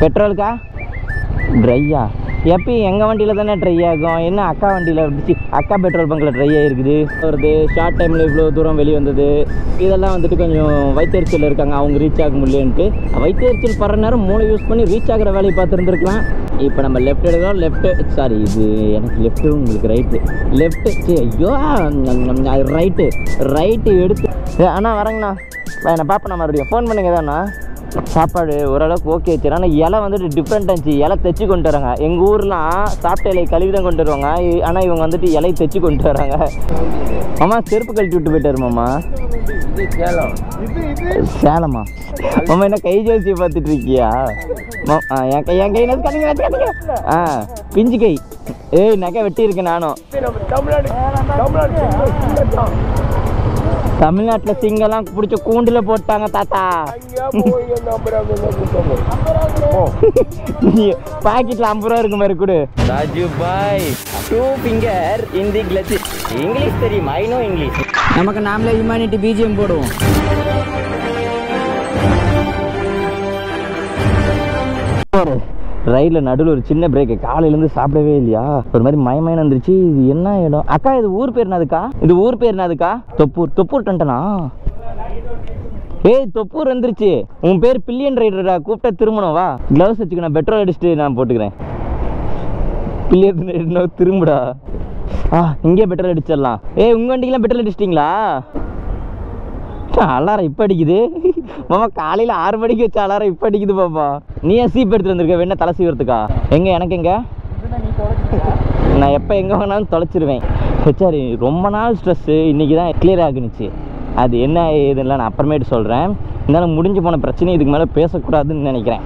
பெட்ரோலுக்கா ட்ரையா எப்பயும் எங்கள் வண்டியில் தானே ட்ரை ஆகும். என்ன அக்கா வண்டியில் இருந்துச்சு, அக்கா பெட்ரோல் பங்கில் ட்ரை ஆகிருக்குது வருது. ஷார்ட் டைமில் இவ்வளோ தூரம் வெளியே வந்தது. இதெல்லாம் வந்துட்டு கொஞ்சம் வயிற்றுச்சல் இருக்காங்க, அவங்க ரீச் ஆக முடியலன்ட்டு. வயிற்றுச்சல் படுற நேரம் மூளை யூஸ் பண்ணி ரீச் ஆகிற வேலையை பார்த்துருந்துருக்கலாம். இப்போ நம்ம லெஃப்ட் எடுக்கிறோம். லெஃப்ட்டு சாரி, இது எனக்கு லெஃப்ட்டு, உங்களுக்கு ரைட்டு. லெஃப்ட்டு ஐயோ ரைட்டு எடுத்து அண்ணா வரேங்கண்ணா. என்னை பார்ப்பேண்ணா, மறுபடியும் ஃபோன் பண்ணுங்க தாண்ணா. சாப்பாடு ஓரளவுக்கு ஓகே வச்சு. ஆனால் இலை வந்துட்டு டிஃப்ரெண்ட் இருந்துச்சு. இலை தைச்சி கொண்டு வராங்க. எங்கள் ஊர்லாம் சாப்பிட்ட இலையை கழுவி தான் கொண்டு வருவாங்க. ஆனால் இவங்க வந்துட்டு இலை தைச்சி கொண்டு வராங்க. மாமா செருப்பு கழட்டி விட்டு போயிட்டாரு மாமா. சேலமா மாமா? என்ன கை ஜோசியை பார்த்துட்டு இருக்கியா? என் கை பிஞ்சு கை. ஏய் நகை வெட்டி இருக்கேன் நானும். தமிழ்நாட்டில் சிங்கெல்லாம் பிடிச்ச கூண்டில் போட்டாங்க தாத்தா. பாக்கெட்டில் 50 ரூபா இருக்கும் மாதிரி கொடு. ராஜு பாய் 2 ஃபிங்கர் இன் தி கிளட்ச். இங்கிலீஷ் தெரியும், ஐ நோ இங்கிலீஷ். நமக்கு நாமளே ஹியூமனிட்டி பிஜிஎம் போடுவோம். ரயிலில் நடுவில் ஒரு சின்ன பிரேக்கு. காலையிலேருந்து சாப்பிடவே இல்லையா, ஒரு மாதிரி மயமயம் வந்துருச்சு. இது என்ன இடம் அக்கா? இது ஊர் பேர் என்னதுக்கா? இது ஊர் பேர் என்னதுக்கா? தொப்பூர் டண்டனா? ஏய் தொப்பூர் வந்துருச்சு. உன் பேர் பில்லியன் ரைடரா? கூப்பிட்டா திரும்பணும் வா. க்ளவுஸ் வச்சுக்க, நான் பெட்ரோல் அடிச்சுட்டு நான் போட்டுக்கிறேன். பில்லியன் ரைடர் திரும்புடா. இங்கே பெட்ரோல் அடிச்சிடலாம். ஏய் உங்கள் வண்டிக்கெலாம் பெட்ரோல் அடிச்சிட்டிங்களா? அலாரம் இப்போ அடிக்குது மாமா. காலையில் 6 மணிக்கு வச்ச அலாரம் இப்போ அடிக்குது பாப்பா. நீ ஏன் சீப் எடுத்துட்டு வந்திருக்க? வேணா தலை சீவரத்துக்கா? எங்கே எனக்கு எங்கே? நான் எப்போ எங்கே வேணாலும் தொலைச்சிருவேன். சரி, ரொம்ப நாள் ஸ்ட்ரெஸ்ஸு இன்றைக்கி தான் கிளியர் ஆகுனுச்சு. அது என்ன ஏதுன்னா நான் அப்புறமேட்டு சொல்கிறேன். இருந்தாலும் முடிஞ்சு போன பிரச்சனை இதுக்கு மேலே பேசக்கூடாதுன்னு நினைக்கிறேன்.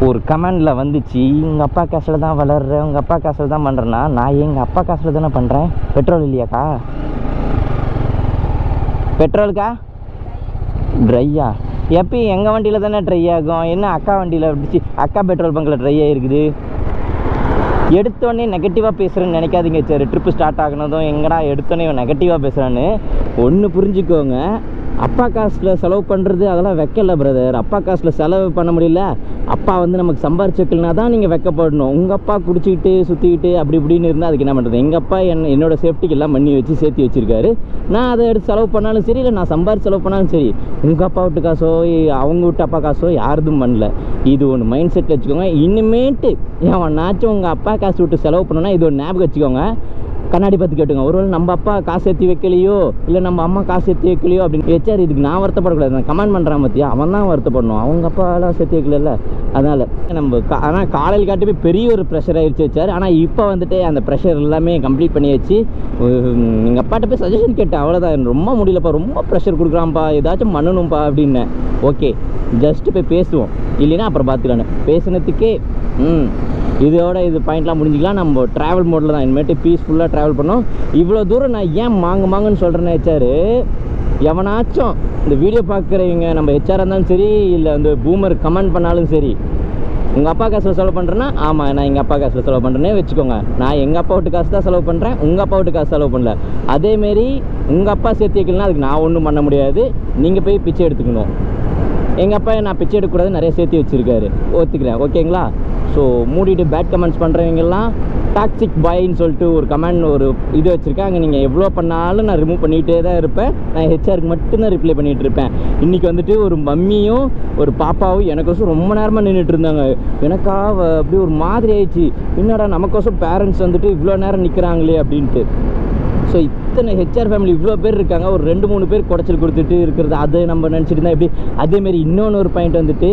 ஒரு கமெண்டில் வந்துச்சு, உங்கள் அப்பா காசில் தான் வளர்ற, உங்கள் அப்பா காசில் தான் பண்ணுறேன்னா, நான் எங்கள் அப்பா காசில் தானே பண்ணுறேன். பெட்ரோல் இல்லையாக்கா? பெட்ரோலுக்கா ட்ரையா எப்பயும் எங்கள் வண்டியில் தானே ட்ரை ஆகும். என்ன அக்கா வண்டியில் இருந்துச்சு, அக்கா பெட்ரோல் பங்கில் ட்ரை ஆகிருக்குது. எடுத்தோடனே நெகட்டிவாக பேசுகிறேன்னு நினைக்காதீங்க. சரி, ட்ரிப்பு ஸ்டார்ட் ஆகினதும் எங்கடா எடுத்தோடனே நெகட்டிவாக பேசுகிறான்னு ஒன்று புரிஞ்சுக்கோங்க. அப்பா காசில் செலவு பண்ணுறது அதெல்லாம் வைக்கல பிரதர். அப்பா காசில் செலவு பண்ண முடியல, அப்பா வந்து நமக்கு சம்பாரிச்சு வைக்கலனா தான் நீங்கள் வைக்கப்படணும். உங்கள் அப்பா குடிச்சிக்கிட்டு சுற்றிக்கிட்டு அப்படி இப்படின்னு இருந்தால் அதுக்கு என்ன பண்ணுறது? எங்கள் அப்பா என்னோடய சேஃப்டிக்கு எல்லாம் பண்ணி வச்சு சேர்த்து வச்சுருக்காரு. நான் அதை எடுத்து செலவு பண்ணாலும் சரி, இல்லை நான் சம்பாரிச்சு செலவு பண்ணாலும் சரி, உங்கள் அப்பா விட்டு காசோ அவங்க விட்டு அப்பா காசோ யாருதும் பண்ணல. இது ஒன்று மைண்ட் செட்டில் வச்சுக்கோங்க. இனிமேட்டு நாச்சும் உங்கள் அப்பா காசு விட்டு செலவு பண்ணோன்னா இது ஒரு ஞாபகம் வச்சுக்கோங்க. கண்ணாடி பார்த்து கேட்டுங்க. ஒருவேளை நம்ம அப்பா காசு ஏற்றி வைக்கலையோ, இல்லை நம்ம அம்மா காசு ஏற்றி வைக்கலையோ அப்படின்னு வச்சார். இதுக்கு நான் வருத்தப்படக்கூடாது. நான் கமெண்ட் பண்ணுறேன் பார்த்தியா, அவன் தான் வருத்தப்படணும். அவங்க அப்பாலாம் சேர்த்து வைக்கல. அதனால் நம்ம ஆனால் காலையில் காட்டி போய் பெரிய ஒரு ப்ரெஷர் ஆகிடுச்சு வச்சார். ஆனால் இப்போ வந்துட்டு அந்த ப்ரெஷர் எல்லாமே கம்ப்ளீட் பண்ணி வச்சு எங்கள் அப்பாட்ட போய் சஜஷன் கேட்டேன். அவ்வளோதான், ரொம்ப முடியலப்பா, ரொம்ப ப்ரெஷர் கொடுக்குறான்ப்பா, ஏதாச்சும் பண்ணணும்ப்பா அப்படின்னேன். ஓகே, ஜஸ்ட்டு போய் பேசுவோம், இல்லைன்னா அப்புறம் பார்த்துக்கலான்னு பேசுனதுக்கே இதோட இது பாயிண்ட்லாம் முடிஞ்சிக்கலாம். நம்ம ட்ராவல் மோடில் தான் இனிமேட்டு பீஸ்ஃபுல்லாக ட்ராவல் பண்ணோம். இவ்வளோ தூரம் நான் ஏன் மாங்குன்னு சொல்கிறேன்னு ஹெச்ஆர், எவனாச்சும் இந்த வீடியோ பார்க்குறவங்க நம்ம ஹெச்ஆராக இருந்தாலும் சரி, இல்லை வந்து பூமர் கமெண்ட் பண்ணாலும் சரி, உங்கள் அப்பா காசில் செலவு பண்ணுறேன்னா, ஆமாம் நான் எங்கள் அப்பா காசில் செலவு பண்ணுறேன்னே வச்சுக்கோங்க. நான் எங்கள் அப்பா விட்டு காசு தான் செலவு பண்ணுறேன், உங்கள் அப்பா விட்டு காசு செலவு பண்ணல. அதேமாரி உங்கள் அப்பா சேர்த்து வைக்கலன்னா அதுக்கு நான் ஒன்றும் பண்ண முடியாது. நீங்கள் போய் பிச்சை எடுத்துக்கணும். எங்கள் அப்பா நான் பிச்சை எடுக்கக்கூடாது, நிறைய சேர்த்து வச்சுருக்காரு, ஒத்துக்கிறேன். ஓகேங்களா? ஸோ மூடிட்டு பேட் கமெண்ட்ஸ் பண்ணுறவங்கெல்லாம் டாக்ஸிக் பாயின்னு சொல்லிட்டு ஒரு கமெண்ட் ஒரு இது வச்சுருக்கேன். அங்கே நீங்கள் எவ்வளோ பண்ணாலும் நான் ரிமூவ் பண்ணிகிட்டே தான் இருப்பேன். நான் ஹெச்ஆருக்கு மட்டும்தான் ரிப்ளை பண்ணிகிட்டு இருப்பேன். இன்றைக்கி வந்துட்டு ஒரு மம்மியும் ஒரு பாப்பாவும் எனக்கோசம் ரொம்ப நேரமாக நின்றுட்டு இருந்தாங்க. எனக்கா அப்படி ஒரு மாதிரி ஆயிடுச்சு, என்னடா நமக்கோசம் பேரண்ட்ஸ் வந்துட்டு இவ்வளோ நேரம் நிற்கிறாங்களே அப்படின்ட்டு. ஸோ இத்தனை ஹெச்ஆர் ஃபேமிலி இவ்வளோ பேர் இருக்காங்க, ஒரு 2-3 பேர் குடைச்சல் கொடுத்துட்டு இருக்கிறது அதை நம்ம நினச்சிட்டு இருந்தால் எப்படி? அதேமாரி இன்னொன்று ஒரு பாயிண்ட் வந்துட்டு,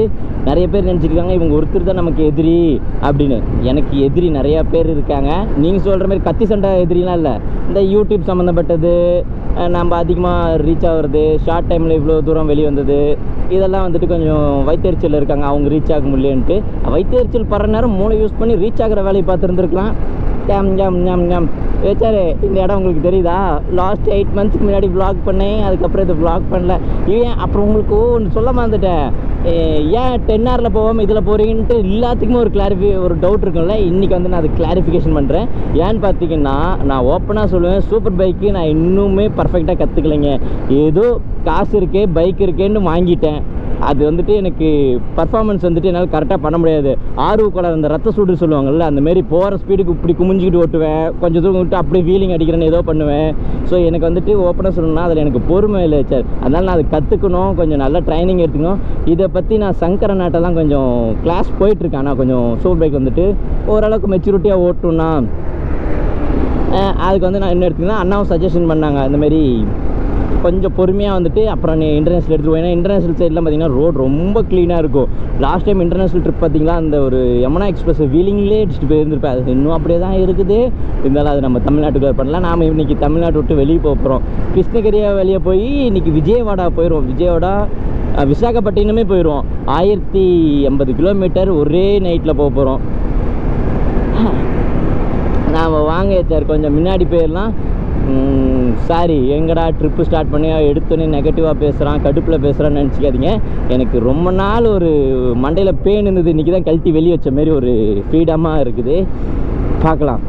நிறைய பேர் நினச்சிருக்காங்க இவங்க ஒருத்தர் தான் நமக்கு எதிரி அப்படின்னு. எனக்கு எதிரி நிறையா பேர் இருக்காங்க. நீங்கள் சொல்கிற மாதிரி கத்தி சண்டை எதிரிலாம் இல்லை. இந்த யூடியூப் சம்மந்தப்பட்டது, நம்ம அதிகமாக ரீச் ஆகிறது, ஷார்ட் டைமில் இவ்வளோ தூரம் வெளியே வந்தது, இதெல்லாம் வந்துட்டு கொஞ்சம் வயிற்றுச்சல் இருக்காங்க, அவங்க ரீச் ஆக முடியலன்ட்டு. வயிற்றுச்சல் படுற நேரம் மூளை யூஸ் பண்ணி ரீச் ஆகிற வேலையை பார்த்துருந்துருக்கலாம். வச்சாரு. இந்த இடம் உங்களுக்கு தெரியுதா? லாஸ்ட் 8 மந்த்ஸ்க்கு முன்னாடி வ்ளாக் பண்ணேன், அதுக்கப்புறம் இது வ்ளாக் பண்ணல. ஏன் அப்புறம் உங்களுக்கு ஒன்று சொல்ல மறந்துட்டேன், ஏன் 10Rல போகாமல் இதில் போகிறீங்கன்ட்டு எல்லாத்துக்குமே ஒரு டவுட் இருக்கும்ல. இன்றைக்கி வந்து நான் அது கிளாரிஃபிகேஷன் பண்ணுறேன். ஏன்னு பார்த்தீங்கன்னா, நான் ஓப்பனாக சொல்லுவேன், சூப்பர் பைக்கு நான் இன்னுமே பர்ஃபெக்டாக கற்றுக்கலைங்க. ஏதோ காசு இருக்கே, பைக் இருக்கேன்னு வாங்கிட்டேன். அது வந்துட்டு எனக்கு பர்ஃபார்மன்ஸ் வந்துட்டு என்னால் கரெக்டாக பண்ண முடியாது. ஆர்வக்கோளாறு அந்த ரத்த சூடு சொல்லுவாங்கள்ல, அந்தமாரி போகிற ஸ்பீடுக்கு இப்படி குமிஞ்சிக்கிட்டு ஓட்டுவேன், கொஞ்சம் தூரம் விட்டு அப்படியே வீலிங் அடிக்கிறேன்னு ஏதோ பண்ணுவேன். ஸோ எனக்கு வந்துட்டு ஓப்பனாக சொல்லணும்னா அதில் எனக்கு பொறுமை இல்லை சார். அதனால் நான் அதை கற்றுக்கணும், கொஞ்சம் நல்லா ட்ரைனிங் எடுத்துக்கணும். இதை பற்றி நான் சங்கர நாட்டெல்லாம் கொஞ்சம் கிளாஸ் போயிட்டுருக்கேன். ஆனால் கொஞ்சம் சூப்பர் பைக் வந்துட்டு ஓரளவுக்கு மெச்சூரிட்டியாக ஓட்டணும்னா அதுக்கு வந்து நான் என்ன எடுத்துக்கினா அண்ணாவும் சஜஷன் பண்ணாங்க, இந்தமாரி கொஞ்சம் பொறுமையாக வந்துட்டு அப்புறம் நீ இன்டர்நேஷ்னல் எடுத்துகிட்டு போய். ஏன்னா இன்டர்நேஷ்னல் சைட்லாம் பார்த்தீங்கன்னா ரோடு ரொம்ப க்ளீனாக இருக்கும். லாஸ்ட் டைம் இன்டர்நேஷ்னல் ட்ரிப் பார்த்தீங்களா, அந்த ஒரு யமுனா எக்ஸ்பிரஸ் வீலிங்லேயே அடிச்சுட்டு போயிருந்துருப்பேன். அது இன்னும் அப்படியே தான் இருக்குது. இருந்தாலும் அது நம்ம தமிழ்நாட்டுக்குள்ளே பண்ணலாம். நாம் இன்றைக்கி தமிழ்நாட்டை விட்டு வெளியே போகிறோம். கிருஷ்ணகிரியாக வெளியே போய் இன்றைக்கி விஜயவாடா போயிடுவோம். விஜயவாடா விசாகப்பட்டினமே போயிடுவோம். 1080 கிலோமீட்டர் ஒரே நைட்டில் போக போகிறோம். நாம் வாங்க சார் கொஞ்சம் முன்னாடி போயிடலாம். சாரி, எங்கடா ட்ரிப்பு ஸ்டார்ட் பண்ணி எடுத்தோன்னே நெகட்டிவாக பேசுகிறான், கடுப்பில் பேசுகிறான்னு நினச்சிக்காதீங்க. எனக்கு ரொம்ப நாள் ஒரு மண்டையில் பெயின் இருந்தது. இன்றைக்கி தான் கழட்டி வெளியே வச்ச மாரி ஒரு ஃப்ரீடமாக இருக்குது. பார்க்கலாம்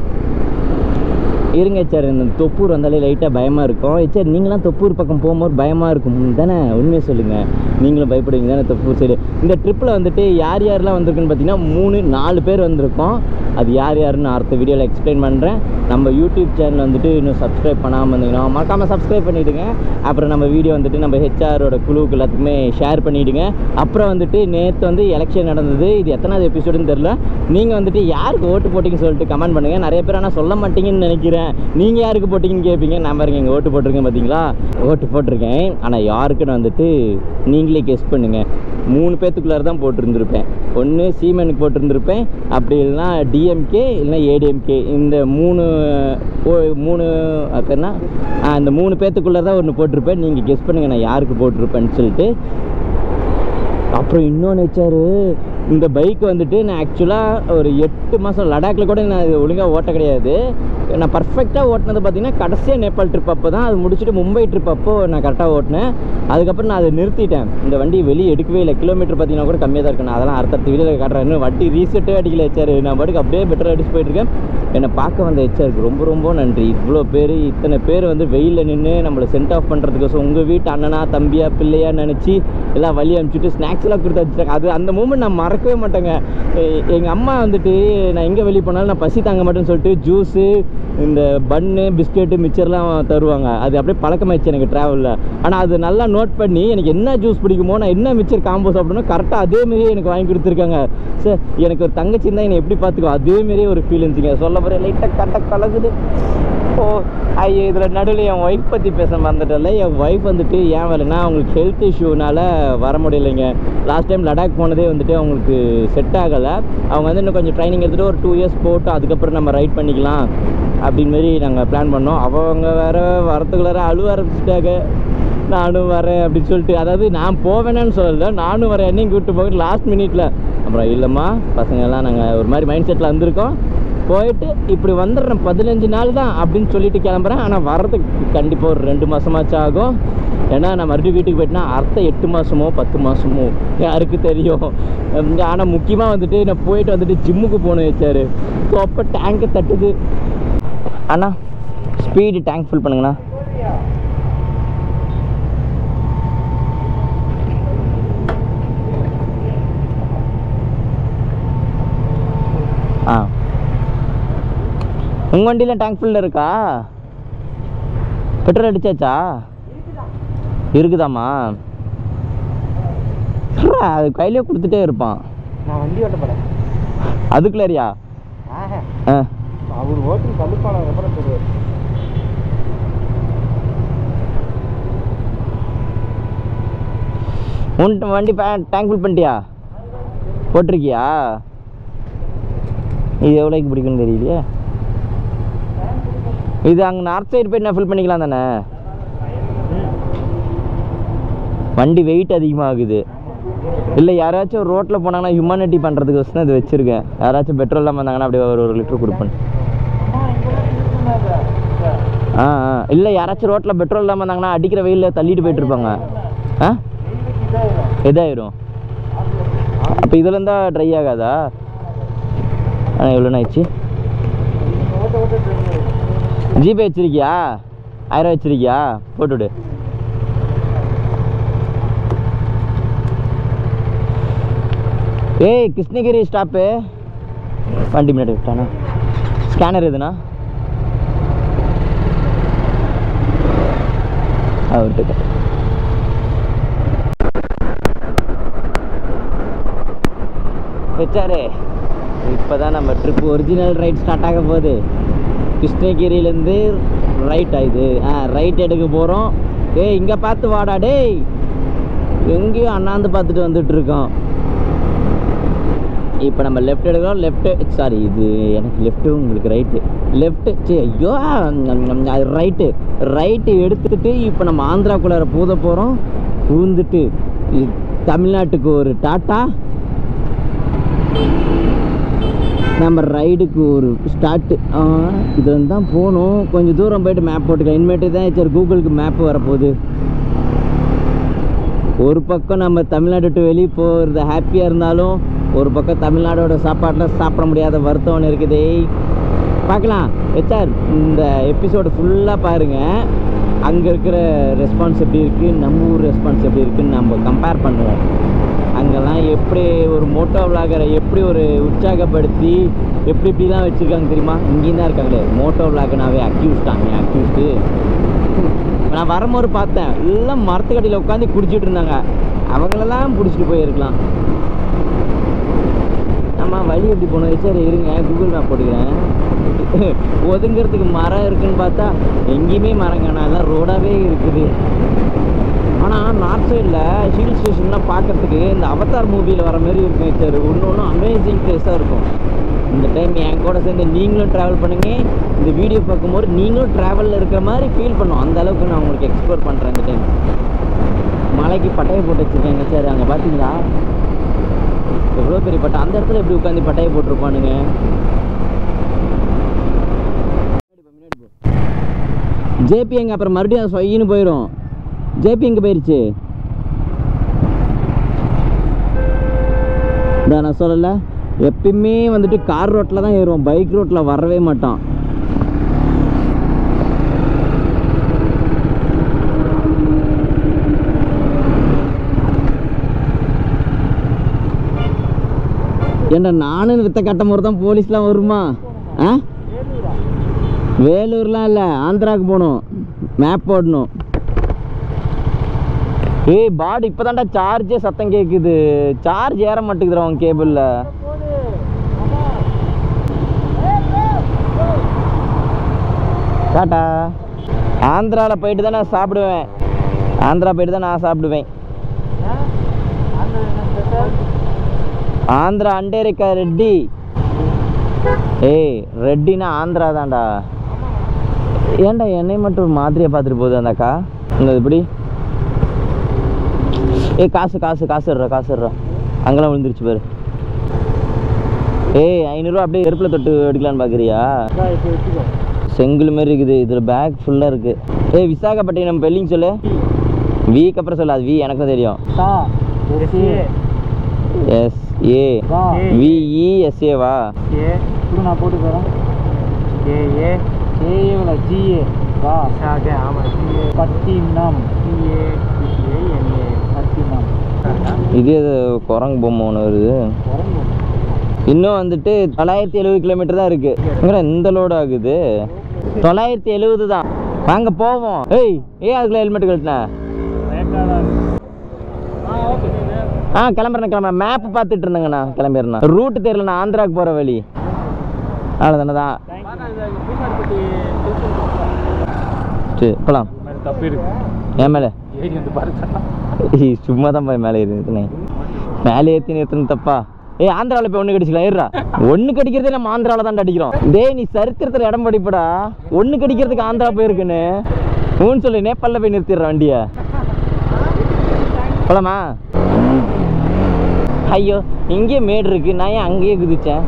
இருங்க சார். இந்த தொப்பூர் வந்தாலே லைட்டாக பயமாக இருக்கும். சார் நீங்களாம் தொப்பூர் பக்கம் போகும்போது பயமாக இருக்கும் தானே? உண்மையை சொல்லுங்கள், நீங்களும் பயப்படுவீங்க தானே தொப்பூர் சைடு? இந்த ட்ரிப்பில் வந்துட்டு யார் யாரெல்லாம் வந்திருக்குன்னு பார்த்தீங்கன்னா 3-4 பேர் வந்திருக்கோம். அது யார் யாருன்னு நான் அடுத்த வீடியோவில் எக்ஸ்பிளைன் பண்ணுறேன். நம்ம யூடியூப் சேனல் வந்துட்டு இன்னும் சப்ஸ்கிரைப் பண்ணாமல் இருந்தீங்கன்னா மறக்காமல் சப்ஸ்கிரைப் பண்ணிவிடுங்க. அப்புறம் நம்ம வீடியோ வந்துட்டு நம்ம ஹெச்ஆரோட குழுவுக்கு எல்லாத்துக்குமே ஷேர் பண்ணிவிடுங்க. அப்புறம் வந்துட்டு நேற்று வந்து எலெக்ஷன் நடந்தது. இது எத்தனாவது எபிசோடுன்னு தெரில. நீங்கள் வந்துட்டு யாருக்கு ஓட்டு போட்டிங்கன்னு சொல்லிட்டு கமெண்ட் பண்ணுங்கள். நிறைய பேர் ஆனால் சொல்ல மாட்டீங்கன்னு நினைக்கிறேன். நீங்கள் யாருக்கு போட்டிங்கன்னு கேட்பீங்க. நான் பாருங்க இங்கே ஓட்டு போட்டிருக்கேன் பார்த்தீங்களா, ஓட்டு போட்டிருக்கேன். ஆனால் யாருக்குன்னு வந்துட்டு நீங்களே கெஸ் பண்ணுங்கள். 3 பேத்துக்குள்ளார தான் போட்டிருந்துருப்பேன். ஒன்று சீமனுக்கு போட்டிருந்துருப்பேன், அப்படி இல்லைனா டிஎம்கே இல்லைனா ஏடிஎம்கே. இந்த 3 அப்படின்னா இந்த 3 பேத்துக்குள்ளே தான் ஒன்று போட்டிருப்பேன். நீங்கள் கெஸ் பண்ணுங்கள் நான் யாருக்கு போட்டிருப்பேன்னு சொல்லிட்டு. அப்புறம் இன்னொன்று வச்சார், இந்த பைக் வந்துட்டு நான் ஆக்சுவலாக ஒரு 8 மாதம் லடாக்கில் கூட நான் ஒழுங்காக ஓட்ட கிடையாது. நான் பர்ஃபெக்டாக ஓட்டினது பார்த்தீங்கன்னா கடைசியாக நேபாள் ட்ரிப் அப்போ தான். அது முடிச்சுட்டு மும்பை ட்ரிப் அப்போது நான் கரெக்டாக ஓட்டினேன். அதுக்கப்புறம் நான் அதை நிறுத்திட்டேன். இந்த வண்டி வெளியே எடுக்கவே இல்லை. கிலோமீட்டர் பார்த்தீங்கன்னா கூட கம்மியாக தான் இருக்கு. நான் அதெல்லாம் அடுத்த வீடியோவில் காட்டுறேன். இன்னும் வண்டி ரீசெட்டே அடிக்கல ஹெச்ஆர். நான் பாட்டுக்கு அப்படியே பெட்டராக அடிச்சு போயிட்டுருக்கேன். என்னை பார்க்க வந்த ஹெச்ஆருக்கு ரொம்ப ரொம்ப நன்றி. இவ்வளோ பேர், இத்தனை பேர் வந்து வெயிலில் நின்று நம்மளை சென்ட் ஆஃப் பண்ணுறதுக்கோசம் உங்கள் வீட்டு அண்ணனா தம்பியா பிள்ளையா நினச்சி எல்லாம் வழி அனுப்பிச்சிட்டு ஸ்நாக்ஸ் எல்லாம் கொடுத்து வச்சுட்டாங்க. அது அந்த மூமெண்ட் நான் மறக்கவே மாட்டேங்க. எங்கள் அம்மா வந்துட்டு நான் எங்கே வெளியே போனாலும் நான் பசி தாங்க மாட்டேன்னு சொல்லிட்டு ஜூஸு, இந்த பன்னு, பிஸ்கெட்டு, மிச்சர்லாம் தருவாங்க. அது அப்படியே பழக்கமாயிடுச்சு எனக்கு ட்ராவலில். ஆனால் அது நல்லா நோட் பண்ணி எனக்கு என்ன ஜூஸ் பிடிக்குமோ, நான் என்ன மிச்சர் காம்போ சாப்பிடணும் கரெக்டாக அதேமாரி எனக்கு வாங்கி கொடுத்துருக்காங்க. சார் எனக்கு ஒரு தங்கச்சி இருந்தால் என்னை எப்படி பார்த்துக்கோ அதேமாரியே ஒரு ஃபீல் இருந்துச்சுங்க. சொல்ல போகிற லைட்டாக கரெக்டாக கலக்குது. ஓ ஐயோ, இதில் நடுவில் என் ஒய்ஃப் பற்றி பேச மறந்துட்டல. என் ஒய்ஃப் வந்துட்டு ஏன் வேலைன்னா அவங்களுக்கு ஹெல்த் இஷ்யூனால் வர முடியலைங்க. லாஸ்ட் டைம் லடாக் போனதே வந்துட்டு அவங்களுக்கு செட் ஆகலை. அவங்க வந்து இன்னும் கொஞ்சம் ட்ரைனிங் எடுத்துகிட்டு ஒரு 2 இயர்ஸ் போட்டு அதுக்கப்புறம் நம்ம ரைட் பண்ணிக்கலாம் அப்படின்னு மாரி நாங்கள் பிளான் பண்ணோம். அவங்க வேறு வரத்துக்குள்ளார அழுவ ஆரம்பிச்சிட்டாங்க. நானும் வரேன் அப்படின்னு சொல்லிட்டு. அதாவது நான் போவேன்னு சொல்லலை, நானும் வரேன் என்னையும் கூப்பிட்டு போக லாஸ்ட் மினிட்ல. அப்புறம் இல்லைம்மா பசங்கள்லாம் நாங்கள் ஒரு மாதிரி மைண்ட் செட்டில் வந்திருக்கோம், போயிட்டு இப்படி வந்துடுறேன் 15 நாள் தான் அப்படின்னு சொல்லிட்டு கிளம்புறேன். ஆனால் வர்றதுக்கு கண்டிப்பாக ஒரு 2 மாதமாச்சும் ஆகும். ஏன்னா நான் மறுபடியும் வீட்டுக்கு போயிட்டேன்னா அடுத்த 8 மாதமோ 10 மாதமோ யாருக்கு தெரியும். ஆனால் முக்கியமாக வந்துட்டு நான் போயிட்டு வந்துட்டு ஜிம்முக்கு போகணும் வச்சார். ஸோ அப்போ டேங்க்கு தட்டுது. அண்ணா ஸ்பீடு டேங்க் ஃபில் பண்ணுங்கண்ணா. உங்கள் வண்டியில் டேங்க் ஃபுல்லில் இருக்கா? பெட்ரோல் அடிச்சாச்சா? இருக்குதாம்மா? அது கையிலே கொடுத்துட்டே இருப்பான். நான் வண்டி ஓட்ட போகிறேன் அதுக்குள்ளேரியா? அவர் ஓட்டு கல்லுப்பாளம் அப்புறம் சொல்லுவார். உன் வண்டி டேங்க் ஃபுல் பண்ணிட்டியா? போட்டிருக்கியா? இது எவ்வளோக்கு பிடிக்குன்னு தெரியலையே. இது அங்கே நார்த் சைடு போய்ட்டு நான் ஃபில் பண்ணிக்கலாம் தானே? வண்டி வெயிட் அதிகமாகுது. இல்லை யாராச்சும் ரோட்டில் போனாங்கன்னா ஹியூமனிட்டி பண்ணுறதுக்கு தான் இது வச்சுருக்கேன். யாராச்சும் பெட்ரோல் இல்லாமல் வந்தாங்கன்னா அப்படியே ஒரு லிட்டர் கொடுப்பேன். இல்லை யாராச்சும் ரோட்டில் பெட்ரோல் இல்லாமல் இருந்தாங்கன்னா அடிக்கிற வெயிலில் தள்ளிட்டு போயிட்டு இருப்பாங்க. எதாயிரும். அப்போ இதில் இருந்தால் ட்ரை ஆகாதா? எவ்வளோண்ணா ஆயிடுச்சு? ஜிபே வச்சிருக்கியா? 1000 வச்சிருக்கியா? போட்டுவிடு. ஏய் கிருஷ்ணகிரி ஸ்டாப்பு வண்டி முன்னாடி விட்டானா ஸ்கேனர் எதுனா அவர்கிட்ட வச்சாரு. இப்போ தான் நம்ம ட்ரிப் ஒரிஜினல் ரைட் ஸ்டார்ட் ஆக போகுது. கிருஷ்ணகிரியிலேருந்து ரைட் ஆகுது. ரைட் எடுக்க போகிறோம். ஏய் இங்கே பார்த்து வாடா டேய், எங்கேயும் அண்ணாந்து பார்த்துட்டு வந்துட்டு இருக்கோம். இப்போ நம்ம லெஃப்ட் எடுக்கிறோம். சாரி இது எனக்கு லெஃப்ட்டு உங்களுக்கு ரைட்டு. லெஃப்ட்டு சரி ஐயோ அது ரைட்டு எடுத்துக்கிட்டு இப்போ நம்ம ஆந்திராக்குள்ளார பூத போகிறோம். பூந்துட்டு தமிழ்நாட்டுக்கு ஒரு டாட்டா, நம்ம ரைடுக்கு ஒரு ஸ்டார்ட்டு. இதில் தான் போகணும். கொஞ்சம் தூரம் போயிட்டு மேப் போட்டுக்கலாம். இனிமேட்டு தான் சரி கூகுளுக்கு மேப் வரப்போகுது. ஒரு பக்கம் நம்ம தமிழ்நாடு விட்டு வெளியே போகிறது ஹாப்பியாக இருந்தாலும், ஒரு பக்கம் தமிழ்நாடோட சாப்பாட்டில் சாப்பிட முடியாத வருத்தம் ஒன்று இருக்குது. பார்க்கலாம் சார், இந்த எபிசோடு ஃபுல்லாக பாருங்கள். அங்கே இருக்கிற ரெஸ்பான்ஸ் எப்படி இருக்குது, நம்ம ஊர் ரெஸ்பான்ஸ் எப்படி இருக்குதுன்னு நம்ம கம்பேர் பண்ணுவோம். அங்கெல்லாம் எப்படி ஒரு மோட்டோ விளாகரை எப்படி ஒரு உற்சாகப்படுத்தி எப்படிலாம் வச்சுருக்காங்க தெரியுமா? இங்கேயும் தான் இருக்காங்களே மோட்டோ விளாகனாவே அக்யூஸ்டு. நான் வரும்போது பார்த்தேன் எல்லாம் மரத்துக்கடியில் உட்காந்து குடிச்சிட்டு இருந்தாங்க. அவங்களெல்லாம் பிடிச்சிட்டு போயிருக்கலாம். நம்ம வழி எப்படி போனோம்? சரி இருங்க கூகுள் மேப் போட்டுக்கிறேன். ஒதுங்கிறதுக்கு மரம் இருக்குன்னு பார்த்தா எங்கேயுமே மரங்கண்ணா, எல்லாம் ரோடாகவே இருக்குது. ஆனால் நார்த் சைடில் ஹில் ஸ்டேஷன்லாம் பார்க்குறதுக்கு இந்த அவதார் மூவியில் வர மாதிரி இருக்கும் சார். ஒன்று அமேசிங் பிளேஸாக இருக்கும். இந்த டைம் என் கூட சேர்ந்து நீங்களும் ட்ராவல் பண்ணுங்க. இந்த வீடியோ பார்க்கும்போது நீங்களும் ட்ராவலில் இருக்கிற மாதிரி ஃபீல் பண்ணும். அந்த அளவுக்கு நான் உங்களுக்கு எக்ஸ்ப்ளோர் பண்ணுறேன். இந்த டைம் மலைக்கு பட்டையை போட்டு வச்சுருக்கேங்க சார். அங்கே பார்த்தீங்களா எவ்வளோ பெரிய பட்டை? அந்த இடத்துல எப்படி உட்காந்து பட்டையை போட்டிருப்பானுங்க. ஜேபி எங்கே? அப்புறம் மறுபடியும் சொயின்னு போயிடும். ஜேபி எங்கே போயிடுச்சு? நான் சொல்லலை, எப்பயுமே வந்துட்டு கார் ரோட்டில் தான் ஏறுவோம், பைக் ரோட்டில் வரவே மாட்டான். ஏன்டா நானும் வித்த கட்டும் போது தான் போலீஸ்லாம் வருமா? வேலூர்லாம் இல்லை, ஆந்திராவுக்கு போகணும். மேப் போடணும். ஏய் பாடி இப்போ தான்டா சார்ஜே சத்தம் கேட்குது. சார்ஜ் ஏற மாட்டேங்குதுடா அவன் கேபிளில். டாட்டா. ஆந்திராவில் போயிட்டு தான் நான் சாப்பிடுவேன். ஆந்திரா அண்டேரிக்கா ரெட்டி. ஏய் ரெட்டினா ஆந்திரா தான்டா. ஏன்டா என்னை மட்டும் மாதிரியை பார்த்துட்டு போகுது அந்த அக்கா? இந்த இப்படி ஏய் காசுடுறா. அங்கெல்லாம் விழுந்துருச்சு பாரு. ஏய் 500 அப்படியே நெருப்பில் தொட்டு எடுக்கலான்னு பார்க்குறியா? செங்கல் மாதிரி இருக்குது. இதில் பேக் ஃபுல்லாக இருக்குது. ஏய் விசாகப்பட்டினம் ஸ்பெல்லிங் சொல்லு. வீக்கு அப்புறம் சொல்லு. அது வி எனக்கும் தெரியும். SAVESAவா? நான் போட்டு போகிறேன். இது குரங்கு பொம்மை ஒன்று வருது. இன்னும் வந்துட்டு 970 கிலோமீட்டர் தான் இருக்கு. இந்த லோடு ஆகுது 970 தான். வாங்க போவோம். ஏய் அதுக்குள்ள ஹெல்மெட் கழட்டினேன். கிளம்புறேன். மேப் பார்த்துட்டு இருந்தேங்கண்ணா. கிளம்பிடுறேண்ணா. ரூட்டு தெரியலண்ணா. ஆந்திராவுக்கு போகிற வழி அவ்வளோதானே தான். சரி போகலாம். ஏன் மேலே சும்மா தான் போய் மேலே ஏறினே. மேலே ஏற்றி நிறுத்தின தப்பா? ஆந்திராவில் போய் ஒன்று கடிச்சிக்கலாம். ஏறா ஒன்று கடிக்கிறதே நம்ம ஆந்திராவில் தான் அடிக்கிறோம். டேய் நீ சரித்திரத்தில் இடம் படிப்படா. ஒன்று கடிக்கிறதுக்கு ஆந்திரா போயிருக்குன்னு ஊன்னு சொல்லி நேபாளில் போய் நிறுத்திடுற வண்டியை. போலாமா? ஐயோ இங்கேயே மேடு இருக்குது. நான் ஏன் அங்கேயே குதித்தேன்?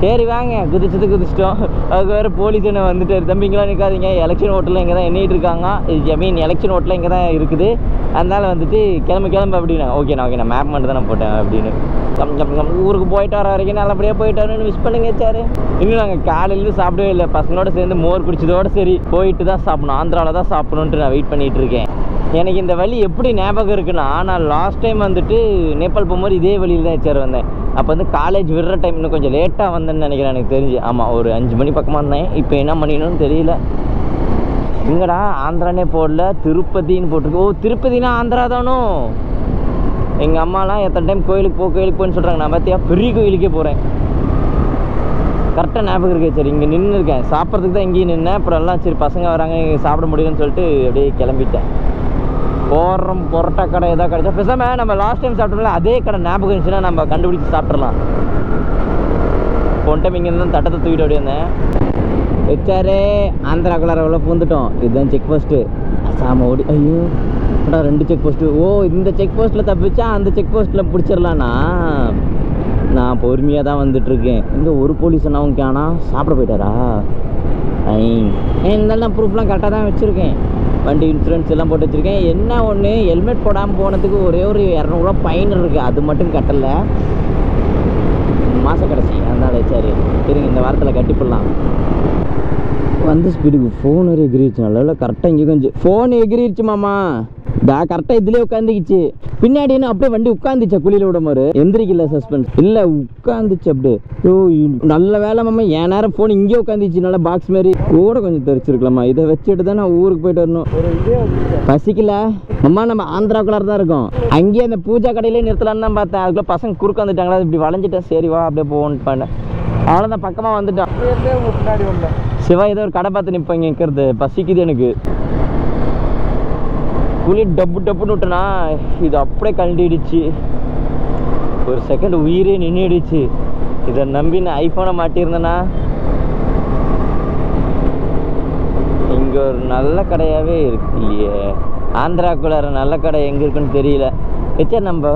சரி வாங்க, குதிச்சிட்டோம். அதுக்கு வேறு போலீஸ் என்ன வந்துட்டு, தம்பிங்களாம் நிற்காதீங்க, எலெக்ஷன் ஓட்டெலாம் இங்கே தான் எண்ணிட்டு இருக்காங்க. எலெக்ஷன் ஓட்டெலாம் இங்கே தான் இருக்குது, அதனால் வந்துட்டு கிளம்பு அப்படின்னா. ஓகேண்ணா மேப் மட்டும் தான் நான் போட்டேன் அப்படின்னு. ஊருக்கு போயிட்டு வர வரைக்கும் நல்லபடியாக போயிட்டு வரணும்னு விஷ் பண்ணுங்க சார். இன்னும் நாங்கள் காலையிலேருந்து சாப்பிடவே இல்லை. பசங்களோட சேர்ந்து மோர் குடிச்சதோடு சரி போயிட்டு தான் சாப்பிடணும். ஆந்திராவில் தான் சாப்பிடணுன்ட்டு நான் வெயிட் பண்ணிகிட்டு இருக்கேன். எனக்கு இந்த வழி எப்படி ஞாபகம் இருக்குன்னா, நான் லாஸ்ட் டைம் வந்துட்டு நேபாள் போகும்போது இதே வழியில் தான் சார் வந்தேன். அப்போ வந்து காலேஜ் விடுற டைம் இன்னும் கொஞ்சம் லேட்டாக வந்தேன்னு நினைக்கிறேன் எனக்கு தெரிஞ்சு. ஆமாம், ஒரு 5 மணி பக்கமாக இருந்தேன். இப்போ என்ன பண்ணிடணும்னு தெரியல. இங்கடா ஆந்திரானே போடல, திருப்பதின்னு போட்டிருக்கு. ஓ, திருப்பதினா ஆந்திரா தானோ? எங்கள் அம்மாலாம் எத்தனை டைம் கோயிலுக்கு போன்னு சொல்கிறாங்க. நான் பார்த்தியா பெரிய கோயிலுக்கே போகிறேன். கரெக்டாக ஞாபகம் இருக்கே. சரி, இங்கே நின்று இருக்கேன். சாப்பிட்றதுக்கு தான் இங்கேயும் நின்னேன். அப்புறம் எல்லாம் சரி பசங்க வராங்க, இங்கே சாப்பிட முடியும்னு சொல்லிட்டு அப்படியே கிளம்பிட்டேன். போடுறோம் பொரோட்டா கடை எதாவது கிடைச்சா பேசாமல் நம்ம லாஸ்ட் டைம் சாப்பிட்டோம்ல அதே கடை ஞாபகம் இருந்துச்சுன்னா நம்ம கண்டுபிடிச்சி சாப்பிட்றலாம். போன டைம் இங்கே இருந்தால் தட்டத்தை தூக்கிட்டு அப்படியே இருந்தேன். வச்சாரே ஆந்திராக்குள்ளார எவ்வளோ பூந்துட்டோம். இதுதான் செக் போஸ்ட்டு. சாம ஓடி. ஐயோ அடா 2 செக் போஸ்ட்டு. ஓ, இந்த செக் போஸ்ட்டில் தப்பிச்சா அந்த செக் போஸ்ட்டில் பிடிச்சிடலாண்ணா. நான் பொறுமையாக தான் வந்துட்டுருக்கேன். இங்கே ஒரு போலீஸ் அண்ணாவும் காணா. சாப்பிட போயிட்டாரா? இருந்தாலும் ப்ரூஃப்லாம் கரெக்டாக தான் வச்சுருக்கேன். வண்டி இன்சூரன்ஸ் எல்லாம் போட்டு வச்சுருக்கேன். என்ன ஒன்று, ஹெல்மெட் போடாமல் போனதுக்கு ஒரே ஒரு 200 ரூபா ஃபைன் இருக்குது. அது மட்டும் கட்டலை. மாத கடைசி அதனால சரி இருங்க இந்த வாரத்தில் கட்டிப்பிடலாம். வந்த ஸ்பீடுக்கு ஃபோன் ஒரு எகிரிச்சு. நல்ல கரெக்டாக இங்கே கொஞ்சம் ஃபோன் எகிரிச்சு மாமா. கரெக்டாக இதுலேயே உட்காந்துக்கிச்சு. பின்னாடி என்ன அப்படியே வண்டி உட்காந்துச்சா குழியில் விட மாதிரி எந்திரிக்கல. சஸ்பென்ஸ் இல்லை, உட்காந்துச்சு அப்படியே. ஓ, நல்ல வேலை மாமா. என் நேரம் ஃபோன் இங்கே உட்காந்துச்சு. நல்லா பாக்ஸ் மாதிரி கூட கொஞ்சம் தெரிச்சிருக்கலாமா. இதை வச்சுட்டு தான் நான் ஊருக்கு போயிட்டு வரணும். பசிக்கல அம்மா. நம்ம ஆந்திராக்குள்ளார தான் இருக்கோம். அங்கேயே அந்த பூஜா கடையிலே நிறுத்தலான்னு தான் பார்த்தேன். அதுக்குள்ளே பசங்க குறுக்க வந்துட்டாங்களா, இப்படி வளைஞ்சிட்டேன். சரி வா அப்படியே போகணுன்னு பண்ணேன். அவ்வளோதான், பக்கமாக வந்துட்டான். சிவா ஏதோ ஒரு கடை பார்த்து நிற்பேன். இங்கே இருக்கிறது பசிக்குது எனக்கு. குழி டப்பு டப்புன்னு விட்டனா இது அப்படியே கழண்டிடுச்சு. ஒரு செகண்ட் உயிரே நின்றுடுச்சு. இதை நம்பி நான் ஐஃபோனை மாட்டியிருந்தேன்னா. இங்கே ஒரு நல்ல கடையாகவே இருக்கு இல்லையே. ஆந்திராக்குள்ளார நல்ல கடை எங்கே இருக்குன்னு தெரியல. நம்ம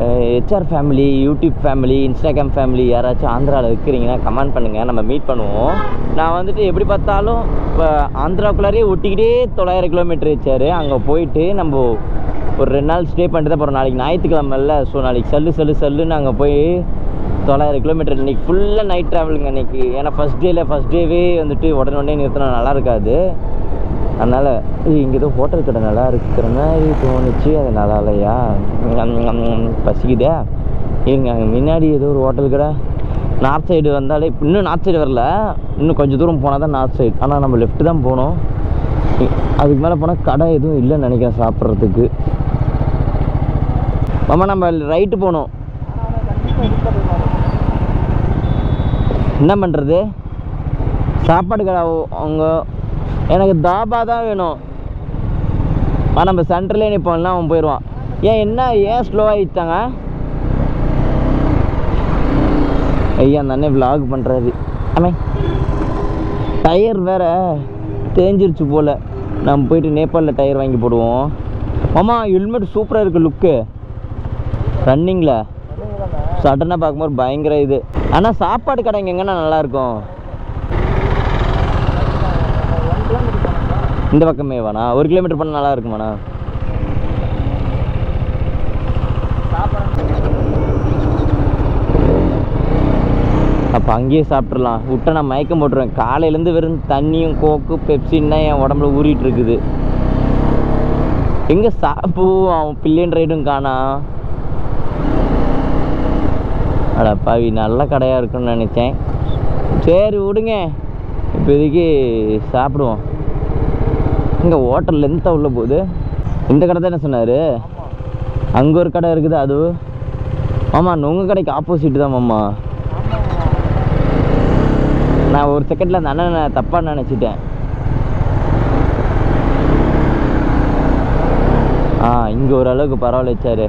HR family, YouTube family, Instagram family யாராச்சும் ஆந்திராவில் இருக்கிறீங்கன்னா கமெண்ட் பண்ணுங்கள். நம்ம மீட் பண்ணுவோம். நான் வந்துட்டு எப்படி பார்த்தாலும் இப்போ ஆந்திராக்குள்ளாரே ஒட்டிக்கிட்டே 900 கிலோமீட்டர் வச்சார். அங்கே போயிட்டு நம்ம ஒரு 2 நாள் ஸ்டே பண்ணிட்டு தான் போகிறோம். நாளைக்கு ஞாயிற்றுக்கிழமைல. ஸோ நாளைக்கு சல்லுன்னு அங்கே போய் 900 கிலோமீட்டர். இன்றைக்கி ஃபுல்லாக நைட் ட்ராவலுங்க இன்றைக்கி. ஏன்னா ஃபஸ்ட் டேவே வந்துட்டு உடனே நிறுத்தினா நல்லா இருக்காது. அதனால் இங்கே ஏதோ ஹோட்டல் கடை நல்லா இருக்கிற மாதிரி தோணுச்சு. அது நல்லா இல்லையா? பசிக்குதே. இருங்க, அங்கே முன்னாடி ஏதோ ஒரு ஹோட்டல் கடை. நார்த் சைடு வந்தாலே இன்னும் நார்த் சைடு வரல. இன்னும் கொஞ்சம் தூரம் போனால் தான் நார்த் சைடு. ஆனால் நம்ம லெஃப்ட்டு தான் போகணும். அதுக்கு மேலே போனால் கடை எதுவும் இல்லைன்னு நினைக்கிறேன் சாப்பிட்றதுக்கு. ஆமாம், நம்ம ரைட்டு போகணும். என்ன பண்ணுறது? சாப்பாடு கடை அவங்க எனக்கு தாபா தான் வேணும். நம்ம சென்டர்லேயே நிற்போம்னா அவன் போயிடுவான். ஏன் ஸ்லோவாகிட்டாங்க? ஐயா அந்த அண்ணே விலாக் பண்ணுறாரு. ஆமாம், டயர் வேறு தேஞ்சிருச்சு போல். நம்ம போயிட்டு நேபாளில் டயர் வாங்கி போடுவோம். ஆமாம், ஹெல்மெட் சூப்பராக இருக்குது லுக்கு. ரன்னிங்கில் சடனாக பார்க்கும்போது பயங்கர இது. ஆனால் சாப்பாடு கடை இங்கே எங்கன்னா நல்லாயிருக்கும். இந்த பக்கமே வேணா 1 கிலோமீட்டர் பண்ண நல்லா இருக்குமாண்ணா? அப்போ அங்கேயே சாப்பிட்றலாம். விட்ட நான் மயக்கம் போட்டுருவேன். காலையிலேருந்து வெறும் தண்ணியும் கோக்கு பெப்சின்னா என் உடம்புல ஊறிட்டு இருக்குது. எங்கே அவன் பில்லியன் ரைடும் காணா. அடா பாவி, நல்ல கடையாக இருக்குன்னு நினச்சேன். சரி விடுங்க, இப்போதைக்கு சாப்பிடுவோம். இங்கே ஹோட்டல் லென்த்தாக உள்ள போகுது. இந்த கடை தானே சொன்னார்? அங்கே ஒரு கடை இருக்குது அது. ஆமாம், உங்கள் கடைக்கு ஆப்போசிட் தான் மாமா. நான் ஒரு செகண்டில் அந்த அண்ணனை தப்பாக நினச்சிட்டேன். இங்கே ஓரளவுக்கு பரவாயில்ல வச்சாரு.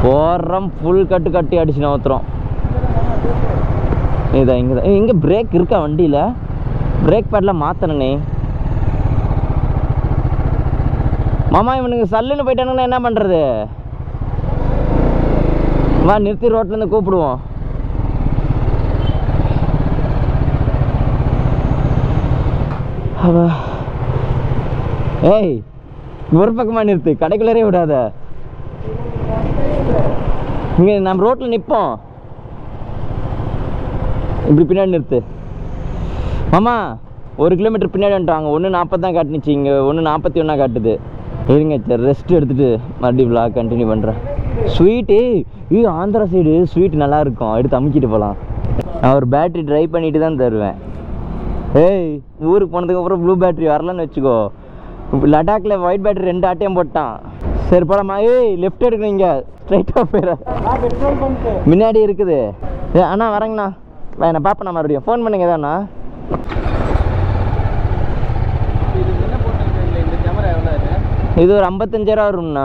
போடுறோம் ஃபுல் கட்டி அடிச்சு நவுத்துறோம். இதான் இங்கே தான். இங்கே பிரேக் இருக்கா வண்டியில்? பிரேக் பேட்லாம் மாற்றணுண்ணே மாமா. இவனுக்கு சல்லுன்னு போயிட்டானுங்கன்னா என்ன பண்ணுறது? வா நிறுத்தி ரோட்லேருந்து கூப்பிடுவோம். ஏய், ஒரு பக்கமாக நிறுத்து, கடைக்குள்ளே விடாத. இங்கே நம்ம ரோட்டில் நிற்போம். இப்படி பின்னாடி நிறுத்து மாமா. 1 கிலோமீட்டர் பின்னாடி வந்துட்டாங்க. 1:40 தான் காட்டுனுச்சு. இங்கே 1:41 காட்டுது. இருங்க, சரி ரெஸ்ட் எடுத்துகிட்டு மறுபடியும் விலாக் கண்டினியூ பண்ணுறேன். ஸ்வீட்டு இது ஆந்திரா சைடு ஸ்வீட் நல்லா இருக்கும், எடுத்து அமுக்கிட்டு போகலாம். நான் ஒரு பேட்ரி ட்ரை பண்ணிட்டு தான் தருவேன். ஏய் ஊருக்கு போனதுக்கப்புறம் ப்ளூ பேட்ரி வரலன்னு வச்சுக்கோ. இப்போ லடாக்கில் ஒயிட் பேட்ரி 2 ஆட்டையும் போட்டான். சரி போலாமா? ஏய் லெஃப்ட் எடுக்கணும், இங்கே ஸ்ட்ரைட்டாக போயிட முன்னாடி இருக்குது. ஏ அண்ணா வரேங்கண்ணா, நான் பார்ப்பேண்ணா, மறுபடியும் ஃபோன் பண்ணுங்க தாண்ணா. இது ஒரு 55,000 வரும்ண்ணா.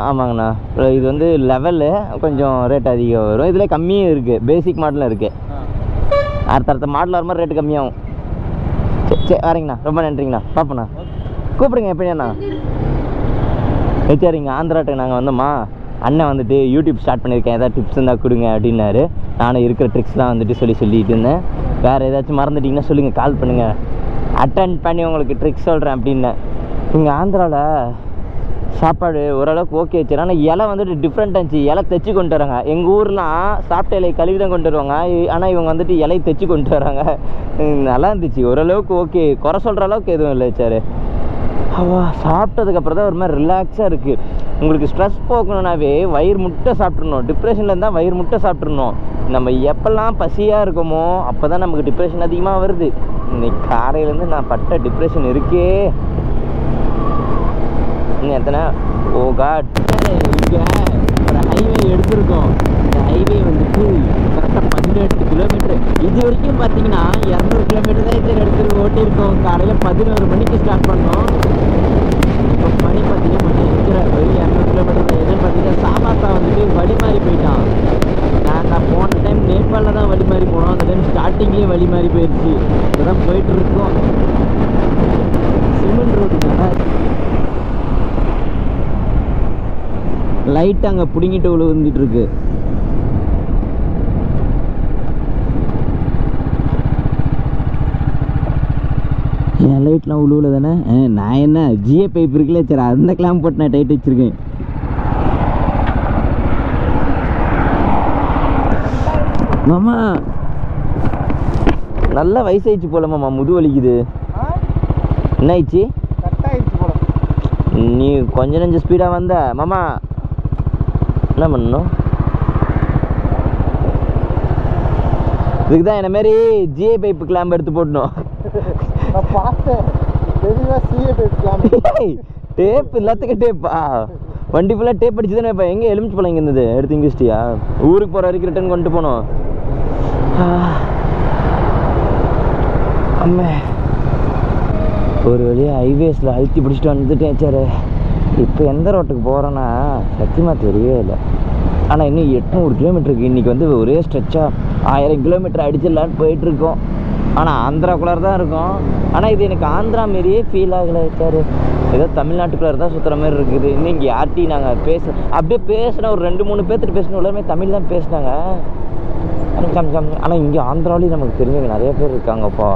ஆமாங்கண்ணா. இது வந்து லெவலு கொஞ்சம் ரேட் அதிகம் வரும். இதில் கம்மியும் இருக்குது, பேசிக் மாடலும் இருக்குது. அடுத்த மாடல் வர மாதிரி ரேட்டு கம்மியாகும். சரி வரீங்கண்ணா, ரொம்ப நன்றிங்கண்ணா. பார்ப்போண்ணா, கூப்பிடுங்க எப்படிண்ணா. சரிங்க. ஆந்திராட்டுக்கு நாங்கள் வந்தோம்மா, அண்ணன் வந்துட்டு யூடியூப் ஸ்டார்ட் பண்ணியிருக்கேன், ஏதாவது டிப்ஸ் இருந்தால் கொடுங்க அப்படின்னாரு. நானும் இருக்கிற ட்ரிக்ஸ்லாம் வந்துட்டு சொல்லிட்டு இருந்தேன். வேறு ஏதாச்சும் மறந்துட்டிங்கன்னா சொல்லுங்கள், கால் பண்ணுங்கள், அட்டன் பண்ணி உங்களுக்கு ட்ரிக்ஸ் சொல்கிறேன் அப்படின்னேன். இங்கே ஆந்திராவில் சாப்பாடு ஓரளவுக்கு ஓகே வச்சு, ஆனால் இலை வந்துட்டு டிஃப்ரெண்ட்டாக இருந்துச்சு. இலை தைச்சி கொண்டு வராங்க. எங்கள் ஊர்லாம் சாப்பிட்ட இலை கழுவி தான் கொண்டு வருவாங்க, ஆனால் இவங்க வந்துட்டு இலை தைச்சி கொண்டு வராங்க. நல்லா இருந்துச்சு, ஓரளவுக்கு ஓகே, குறை சொல்கிற அளவுக்கு எதுவும் இல்லை சார். சாப்பிட்டதுக்கப்புறம் தான் ஒரு மாதிரி ரிலாக்ஸாக இருக்குது. உங்களுக்கு ஸ்ட்ரெஸ் போக்கணுன்னாவே வயிறு முட்டை சாப்பிட்றணும். டிப்ரெஷனில் இருந்தால் வயிறு முட்டை சாப்பிட்றணும். நம்ம எப்போல்லாம் பசியாக இருக்கோமோ அப்போ தான் நமக்கு டிப்ரெஷன் அதிகமாக வருது. இன்னைக்கு காலையிலேருந்து நான் பட்ட டிப்ரெஷன் இருக்கே. இன்னும் எத்தனை காட். இங்கே ஒரு ஹைவே எடுத்திருக்கோம். இந்த ஹைவே வந்துட்டு கரெக்டாக 18 கிலோமீட்டர். இது வரைக்கும் பார்த்தீங்கன்னா 200 கிலோமீட்டர் தான் இதில் எடுத்துகிட்டு ஓட்டியிருக்கோம். காலையில் 11 மணிக்கு ஸ்டார்ட் பண்ணோம். இப்போ மணி பார்த்தீங்கன்னா மணி இருக்கிற வெறும் 200 கிலோமீட்டர் தான். எதுன்னு பார்த்தீங்கன்னா சாமாத்தா வந்துட்டு வழி மாறி போயிட்டான். நான் போன டைம் நேபாளில் தான் வழி மாறி போனோம். அந்த டைம் ஸ்டார்டிங்லேயே வழி மாறி போயிடுச்சு. இப்போதான் போயிட்டு இருக்கோம். சிமெண்ட் ரோடு நல்லா லைட் அங்கே பிடிங்கிட்டு விழுந்துட்டு இருக்கு. என் லைட்லாம் உழுவுல தானே. நான் என்ன ஜிஏ பைப் இருக்குல்ல, சரி அந்த கிளாம் போட்டு நான் டைட் வச்சிருக்கேன். மாமா நல்லா வயசாயிடுச்சு போல மாமா, முது வலிக்குது. என்ன ஆயிடுச்சு? நீ கொஞ்சம் நெஞ்சம் ஸ்பீடாக வந்த மாமா, என்ன பண்ணணும்? இதுக்கு தான் என்ன மாரி ஜிஏ பைப்பு கிளாம்பு எடுத்து போடணும். டேப் எல்லாத்துக்கும் டேப்பா, வண்டி ஃபுல்லாக டேப் அடிச்சு தானே. இப்போ எங்கே எலுமிச்சு பழம் இங்கே இருந்தது, எடுத்து இங்கே வச்சிட்டியா? ஊருக்கு போகிற வரைக்கும் ரிட்டர்ன் கொண்டு போனோம். அம்மே ஒரு வழியாக ஹைவேஸில் அழுத்தி பிடிச்சிட்டு வந்துட்டேன் சார். இப்போ எந்த ரோட்டுக்கு போகிறேன்னா சத்தியமாக தெரியவே இல்லை. ஆனால் இன்னும் 800 கிலோமீட்டருக்கு. இன்றைக்கி வந்து ஒரே ஸ்ட்ரெச்சாக 1000 கிலோமீட்டர் அடிச்சிடலான்னு போயிட்டுருக்கோம். ஆனால் ஆந்திராக்குள்ளார தான் இருக்கும். ஆனால் இது எனக்கு ஆந்திரா மாரியே ஃபீல் ஆகலை சார். ஏதோ தமிழ்நாட்டுக்குள்ளார தான் சுற்றுற மாதிரி இருக்குது. இன்னும் இங்கே யார்ட்டையும் நாங்கள் அப்படியே பேசினா ஒரு 2-3 பேர்த்துட்டு பேசணும், எல்லாருமே தமிழ் தான் பேசினாங்க. ஆனால் இங்கே ஆந்திராவிலேயும் நமக்கு தெரிஞ்சவங்க நிறைய பேர் இருக்காங்கப்பா.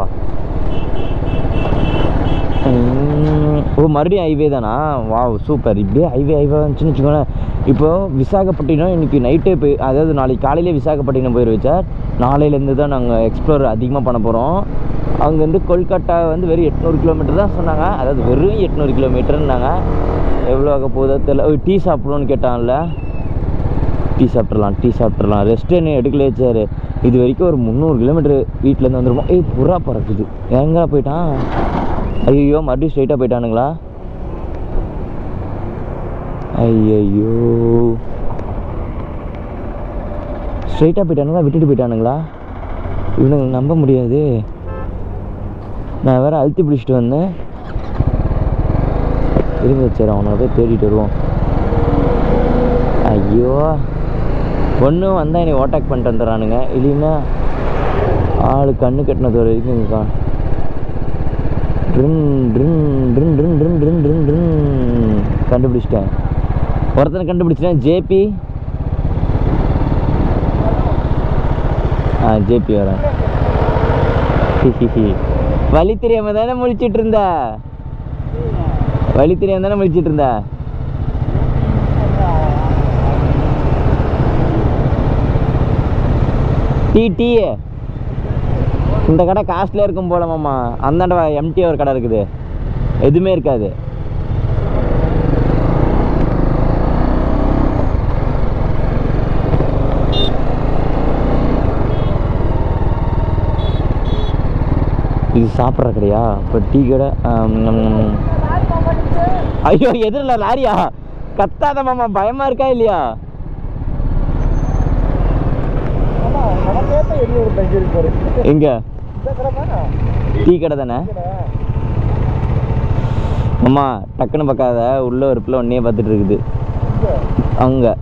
மறுபடியும் ஹைவே தானா? Wow super. இப்படியே ஹைவே வந்துச்சுன்னு வச்சுக்கோங்களேன். இப்போது விசாகப்பட்டினம் இன்றைக்கி நைட்டே போய், அதாவது நாளைக்கு காலையிலே விசாகப்பட்டினம் போயிடுச்சு சார். நாளையிலேருந்து தான் நாங்கள் எக்ஸ்ப்ளோர் அதிகமாக பண்ண போகிறோம். அங்கேருந்து கொல்கட்டா வந்து வெறும் 800 கிலோமீட்டர் தான் சொன்னாங்க. அதாவது வெறும் 800 கிலோமீட்டர்னாங்க. எவ்வளோ ஆக போதோ தெரியல. டீ சாப்பிடணும்னு கேட்டான்ல, டீ சாப்பிட்றலாம். ரெஸ்ட் என்ன எடுக்கலையே சார். இது வரைக்கும் ஒரு 300 கிலோமீட்டர் வீட்டிலேருந்து வந்துருப்போம். புறா பறக்குது. எங்கே போயிட்டான்? ஐயோ மறுபடியும் ஸ்ட்ரைட்டாக போயிட்டானுங்களா? ஐயோ ஸ்ட்ரைட்டாக போயிட்டானுங்களா, விட்டுட்டு போயிட்டானுங்களா? இவனுங்க நம்ப முடியாது. நான் வேறு அழுத்தி பிடிச்சிட்டு வந்தேன். இருங்க சரி, அவனை போய் தேடிட்டு வருவோம். ஐயோ ஒன்றும் வந்தால் என்னை ஓட்டாக் பண்ணிட்டு வந்துடுறானுங்க. இல்லைன்னா ஆள் கண்ணு கட்டினது வரைக்கும் இருக்கா. கண்டுபிடிச்சிட்டேன், ஒருத்தனை கண்டுபிடிச்சிட்டேன். ஜேபி ஜேபி வரேன். வழி தெரியாம தானே முழிச்சிட்டு இருந்த, டீ இந்த கடை காஸ்ட்லியாக இருக்கும் போல மாமா. அந்தாண்ட எம்டியாக ஒரு கடை இருக்குது, எதுவுமே இருக்காது. இது சாப்பிட்ற கடையா? இப்போ டீ கடை. ஐயோ எதிரில் லாரியா? கத்தாத மாமா, பயமா இருக்கா இல்லையா? எங்க டீ கடை தானே மாமா? டக்குன்னு பார்க்காத, உள்ள ஒரு பிள்ளை ஒன்னையே பார்த்துட்டு இருக்குது அங்கே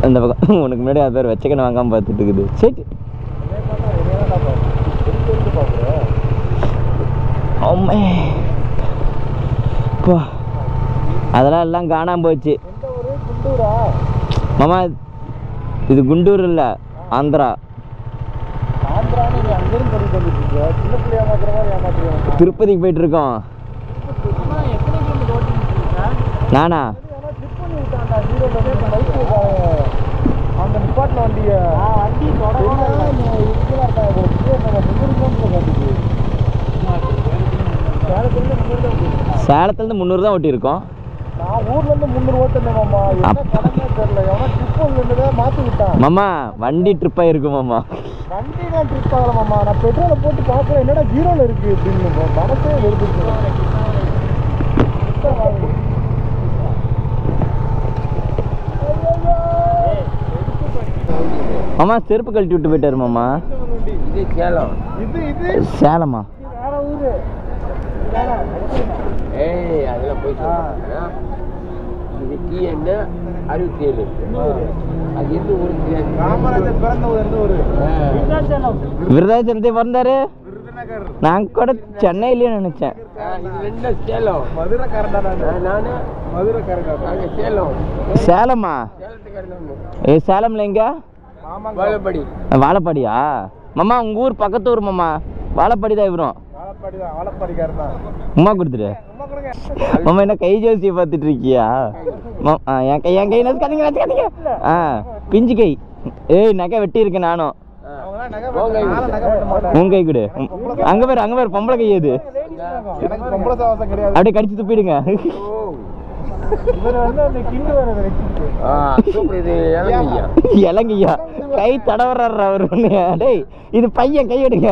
அந்த பக்கம். உனக்கு முன்னாடி அது பேர் வச்சக்கன்னு வாங்காமல் பார்த்துட்டு இருக்குது. சரி அம்மே பா, அதெல்லாம் எல்லாம் காணாமல் போச்சு மாமா. இது குண்டூர் இல்லை, ஆந்திரா. திருப்பதிக்கு போயிட்டு இருக்கோம். நானா சேலத்துலேருந்து 300 தான் ஓட்டியிருக்கோம். மாமா வண்டி ட்ரிப் ஆயிருக்கு மாமா. வண்டி தான் ட்ரிப் ஆகல மாமா. நான் பெட்ரோலை போட்டு பார்க்குறேன், என்னடா ஜீரோல இருக்கு அப்படின்னு மனசே வெறுப்பு. மாமா செருப்பு கழட்டி விட்டு போயிட்டாரு மாமா. இது சேலம். இது இது சேலமா? வேற ஊரு. ஏய் அதெல்லாம் போய் சொல்லுங்க. இது டீ என்ன 67. அது எந்த ஊரு? காமராஜர் பிறந்த ஊர் எந்த ஊரு? விருதாச்சலத்தை பிறந்தாரு. நான் கூட சென்னையிலேயே நினைச்சேன். இது ரெண்டு சேலம். மதுரைக்காரன்டா நானு மதுரைக்காரன். நாங்கள் சேலம். சேலமா? சேலத்துக்காரன். சேலம்ல எங்க? வாழப்பாடி. வாழப்பாடியா மாமா? உங்க ஊர் பக்கத்து ஊர் மாமா. வாழப்பாடி தான் இவரும். வாழப்பாடிக்காரன் தான். உமா கொடுத்துரு மாமா. என்ன கை ஜோசியை பார்த்துட்டு இருக்கியா? என் கை கத்திங்க. பிஞ்சு கை. ஏய் நகை வெட்டி இருக்கேன் நானும். உன் கை கொடு. அங்க பேர் பொம்பளை கை எது? அப்படியே கடிச்சு துப்பிடுங்க. இலங்கையா கை தடவர்ற அவரு. டேய் இது பையன் கை எடுங்க.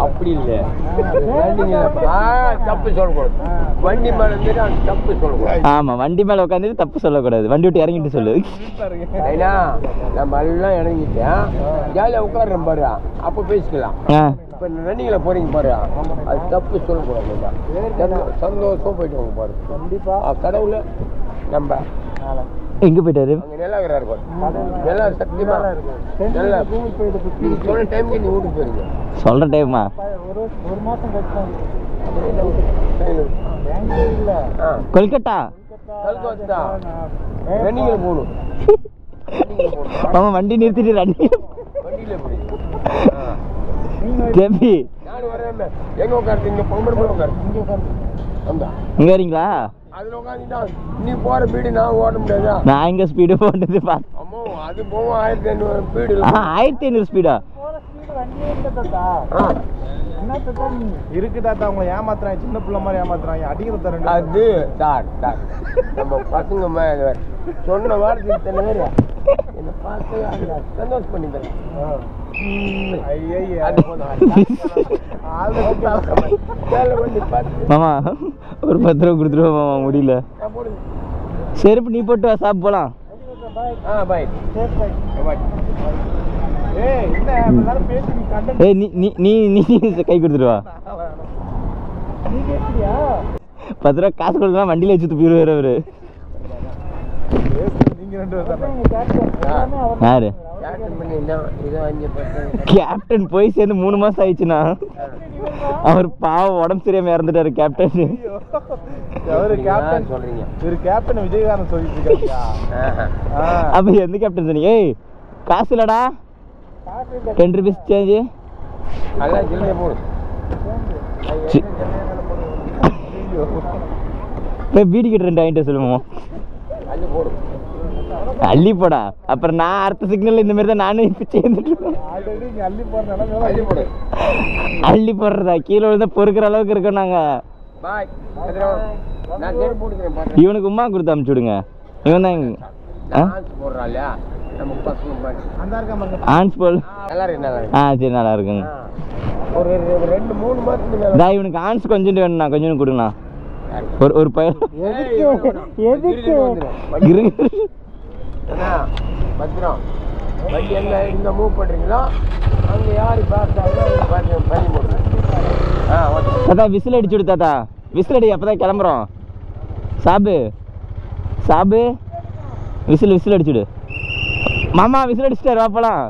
அப்படி இல்லை, தப்பு சொல்லக்கூடாது. வண்டி மேல தப்பு சொல்லக்கூடாது. ஆமா வண்டி மேல உட்காந்துட்டு தப்பு சொல்லக்கூடாது. வண்டி விட்டு இறங்கிட்டு சொல்லு. ஏன்னா நம்ம எல்லாம் இறங்கிட்டேன், ஜாலியா உட்காடுறோம் பாரு, அப்ப பேசிக்கலாம். இப்ப ரன்னிங்ல போறீங்க பாரு, அது தப்பு சொல்லக்கூடாது. சந்தோஷமா போயிட்டு வாங்க பாரு. கண்டிப்பா கடவுள நம்ம எங்க போயிட்டாரு? நெல்லாகிறாரு பாரு. நல்லா சத்தியமா நல்லா சொல்ற டைமுக்கு நீ வீட்டுக்கு போயிருங்க. சொல்ற டைமா? ஒரு மாசம் கழிச்சு கொல்கட்டா. கல்கத்தா ரன்னிங்ல போகணும். ஆமா வண்டி நிறுத்திட்டு ரன்னிங் வண்டியில போய் தம்பி நானும் வரேன். எங்க உட்காந்து இங்க பொம்பளை உட்காரு. இங்க உட்காந்து வந்தா இங்க வரீங்களா? அதுல உட்காந்துட்டா நீ போற ஸ்பீடு நான் ஓட முடியாதா? நான் எங்க ஸ்பீடு போட்டது அம்மோ அது போவோம் 1500 ஸ்பீடு. 1500 ஸ்பீடா? இருக்கு தாத்தா. அவங்க ஏமாத்துறாங்க, சின்ன பிள்ளை மாதிரி ஏமாத்துறாங்க. அடிக்கிறது அது சார் நம்ம பசங்க சொன்ன வாரத்துக்கு இத்தனை பேர் என்ன பார்த்து சந்தோஷம் பண்ணி தரேன். மாமா ஒரு 10 ரூபா கொடுத்துருவா மாமா. முடியல. செருப்பு நீ போட்டு வா, சாப்பிட்டு போலாம். ஏய் நீ கை கொடுத்துருவா. 10 ரூபா காசு கொடுத்தா வண்டியில வச்சு துப்பிடுவாரு அவரு. யாரு கேப்டன்? போய் சேர்ந்து 3 மாசம் ஆயிடுச்சுண்ணா. அவர் பாவம் உடம்பு சரியாம இறந்துட்டாரு கேப்டன். சொல்றீங்க கேப்டன் விஜயகாந்த் சொல்லிட்டு இருக்காங்க. அப்ப எந்த கேப்டன் சொன்னீங்க? ஏய் காசு இல்லடா, 10 rupees சேஞ்சு. வீடு கிட்ட 2 வாங்கிட்டு சொல்லுவோம். அள்ளி போடா. அப்புறம் நான் அடுத்த சிக்னல் இந்த மாதிரி தான் நானும் இப்ப சேர்ந்துட்டு. அள்ளி போடுறதா? கீழே விழுந்தா பொறுக்கிற அளவுக்கு இருக்கோம் நாங்க. இவனுக்கு உமா கொடுத்து அனுப்பிச்சு விடுங்க. இவன் தான் டான்ஸ் போடுறா இல்லையா நம்ம பசங்க மாதிரி அந்த இருக்கா பாருங்க. ஆன்ஸ் போல் நல்லா இருக்கு நல்லா இருக்கு சரி நல்லா இருக்குங்க. ஒரு 2-3 மாசத்துக்கு மேல இதா இவனுக்கு ஆன்ஸ் கொஞ்சம் வேணுண்ணா, கொஞ்சம் கொடுங்கண்ணா. ஒரு பையன் பத்திரம் வண்டி எங்க இங்க மூவ் பண்றீங்களோ அங்க யாரு பார்த்தாலும் பண்ணி போடுங்க. ஓகே தாத்தா விசில் அடிச்சு விடு தாத்தா, விசில் அடி, அப்பதான் கிளம்புறோம். சாபு சாபு விசில் அடிச்சுடு. மாமா விசில் அடிச்சுட்டாரு, வாப்பலாம்.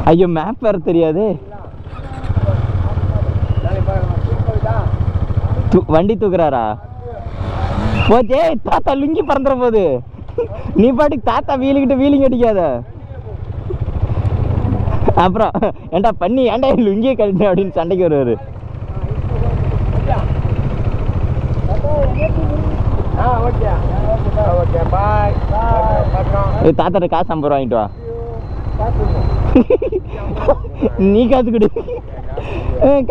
ஐயோ மேப் வேற தெரியாது. வண்டி தூக்குறாரா? போச்சே தாத்தா, லுங்கி பறந்துற போது. நீ பாட்டுக்கு தாத்தா வீலிங் அடிக்காத. அப்புறம் ஏண்டா பண்ணி ஏண்டா லுங்கியே கழட்டு அப்படின்னு சண்டைக்கு வருவாரு. தாத்தாட்ட காசு 50 ரூபா வாங்கிட்டு வா. நீ காசு கொடு,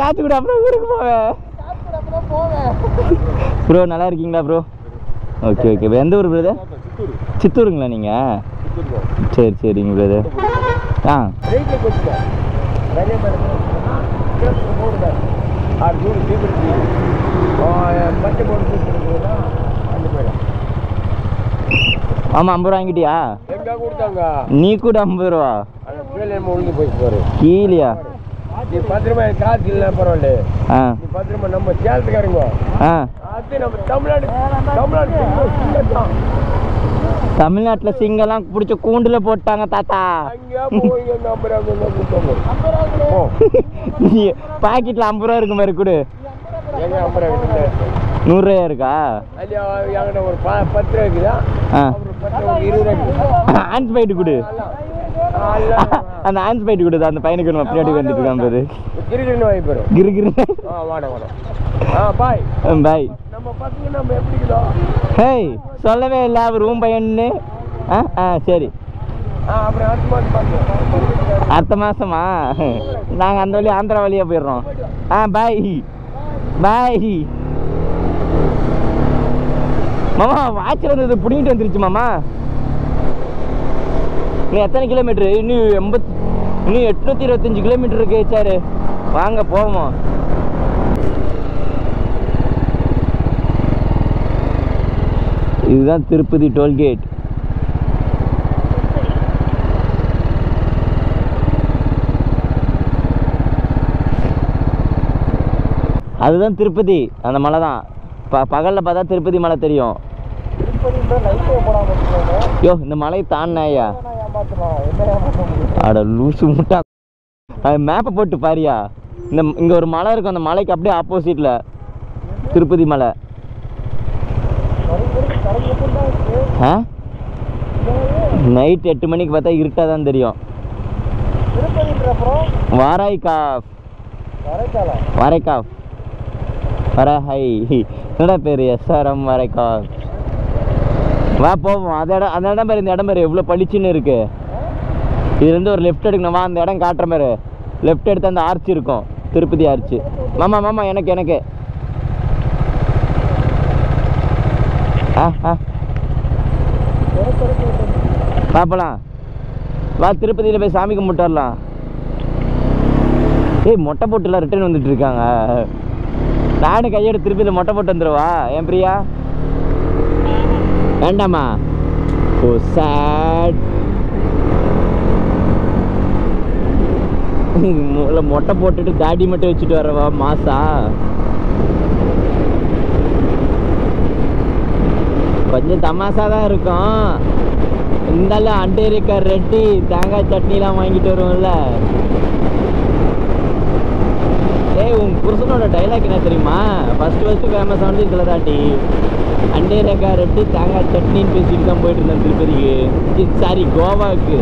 காசு கொடு, அப்புறம் ஊருக்கு போவேன். ப்ரோ நல்லா இருக்கீங்களா ப்ரோ? Okay okay. எந்த ஊர் பிரதர்? சித்தூருங்களா நீங்கள்? சரிங்க பிரதர். ஆமாம் 50 ரூபா வாங்கிட்டியா? நீ கூட 50 ரூபா கீழியா? நீ 10 ரூபாய் காசு இல்லை பரவாயில்ல. நீ 10 ரூபாய் நம்ம சேலத்துக்காரங்க அது நம்ம தமிழ்நாட்டில் சிங்கெல்லாம் பிடிச்ச கூண்டுல போட்டாங்க தாத்தா. பாக்கெட்ல 50 ரூபா இருக்கு மாதிரி கொடு. 100 ரூபாயா இருக்கா? ஒரு 10 ரூபா இருக்குதா? 20 ரூபா ஹேண்ட்ஸ் பைட்டு கொடு. அந்த ஹேண்ட்ஸ் பைட்டு கொடு. அந்த பையனுக்கு நம்ம பின்னாடி வந்துட்டு இருக்கான் பாரு. கிரு பாய் பாய். நம்ம பசங்க நம்ம எப்படி கிலோ? ஹேய் சொல்லவே இல்லை அவர் ரூம் பையன்னு. சரி. அப்புறம் அடுத்த மாசமா நாங்கள் அந்த வழியாக ஆந்திரா வழியாக போயிடுறோம். பாய் பாய். மாமா வாட்சில் இருந்தது பிடிங்கிட்டு வந்துருச்சு மாமா. இன்னும் எத்தனை கிலோமீட்ரு? இன்னும் 825 கிலோமீட்டர் இருக்கு. சாரு வாங்க போவோம். இதுதான் திருப்பதி டோல்கேட். அதுதான் திருப்பதி. அந்த மலை தான். பகலில் பார்த்தா திருப்பதி மலை தெரியும். யோ இந்த மலை தாண்டினாயா? அட லூசு முட்டா. மேப்பை போட்டு பாரியா. இங்கே ஒரு மலை இருக்கும், அந்த மலைக்கு அப்படியே ஆப்போசிட்டில் திருப்பதி மலை. நைட் 8 மணிக்கு பார்த்தா இருட்டாக தான் தெரியும். வாரைக்காஃப் வரஹை என்னடா பேர்? SRM வாரைக்காஃப். வா போவோம். அந்த இடம் பேர், இந்த இடம் பேர் எவ்வளோ பளிச்சுன்னு இருக்கு. இதுலேருந்து ஒரு லெஃப்ட் எடுக்கணும். வா அந்த இடம் காட்டுற மாதிரி. லெஃப்ட் எடுத்து அந்த ஆர்ச் இருக்கும், திருப்பதி ஆர்ச்சு. மாமா எனக்கு பார்ப்பலாம். வா திருப்பதியில் போய் சாமி கும்பிட்டு வரலாம். ஏய் மொட்டை போட்டுலாம் ரிட்டர்ன் வந்துட்டு இருக்காங்க. நானும் கையோட திருப்பதியில் மொட்டை போட்டு வந்துடுவா என் பிரியா? வேண்டாமா? ஓ சேட். மொட்டை போட்டுட்டு தாடி மட்டும் வச்சுட்டு வரவா மாசா? கொஞ்சம் தமாசா தான் இருக்கும். இருந்தாலும் அண்டேரிக்கார் ரெட்டி தேங்காய் சட்னிலாம் வாங்கிட்டு வருவோம்ல. ஏய் உன் புருஷனோட டைலாக் என்ன தெரியுமா? ஃபஸ்ட்டு ஃபேமஸ் ஆனது இதில் தாண்டி. அண்டேரிக்கார் ரெட்டி தேங்காய் சட்னின்னு பேசிட்டு தான் போயிட்டு இருந்தேன் திருப்பதிக்கு. சாரி கோவாவுக்கு.